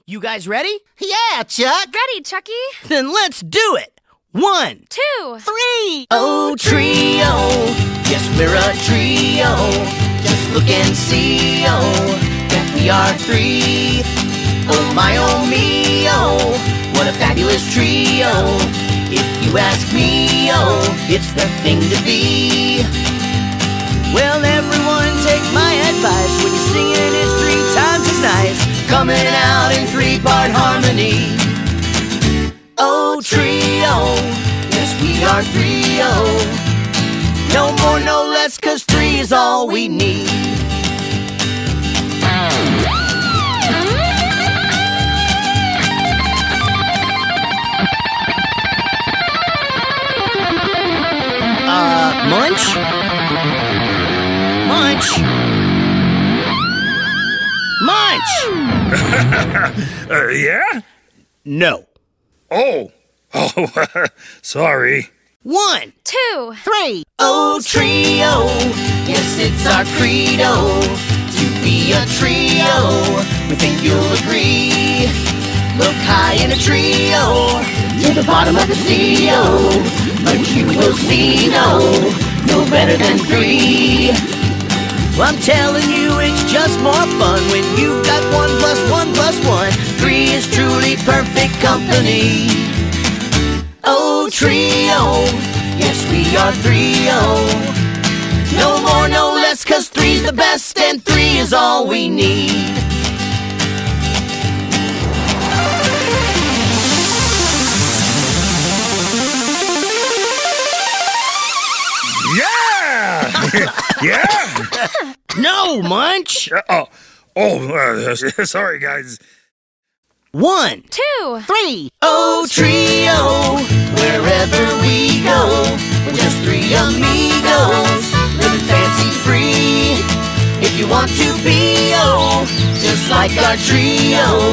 You guys ready? Yeah, Chuck. Ready, Chucky? Then let's do it. 1, 2, 3. Oh, trio. Yes, we're a trio. Just look and see, oh, that we are 3. Oh, my, oh, me, oh, what a fabulous trio. If you ask me, oh, it's the thing to be. Well, everyone take my advice. When you're singing, it's 3 times as nice. Coming out in 3-part harmony. Oh, trio. Yes, we are 3-0. No more, no less, 'cause 3 is all we need. Munch? Munch? Munch! Yeah? No. Oh, sorry. 1, 2, 3. Oh, trio. Yes, it's our credo to be a trio. We think you'll agree. Look high in a trio to the bottom of the CEO, but you will see no better than 3. Well, I'm telling you, it's just more fun when you've got 1 plus 1 plus 1. 3 is truly perfect company. Oh, trio. Yes, we are 3-0. No more, no less, 'cause 3's the best and 3 is all we need. Yeah! Yeah! No, Munch! Sorry, guys. 1, 2, 3. oh, trio. Wherever we go, we're just 3 amigos, living fancy free. If you want to be, oh, just like our trio,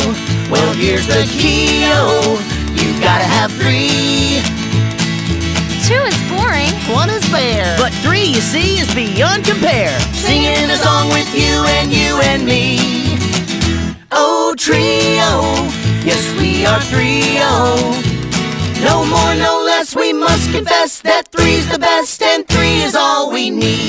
well, here's the key, oh, you gotta have 3. 2 is boring. 1 is fair. But 3, you see, is beyond compare. Singing a song with you and me. Oh, trio. Yes, we are 3-0. No more, no less, we must confess that 3's the best and 3 is all we need.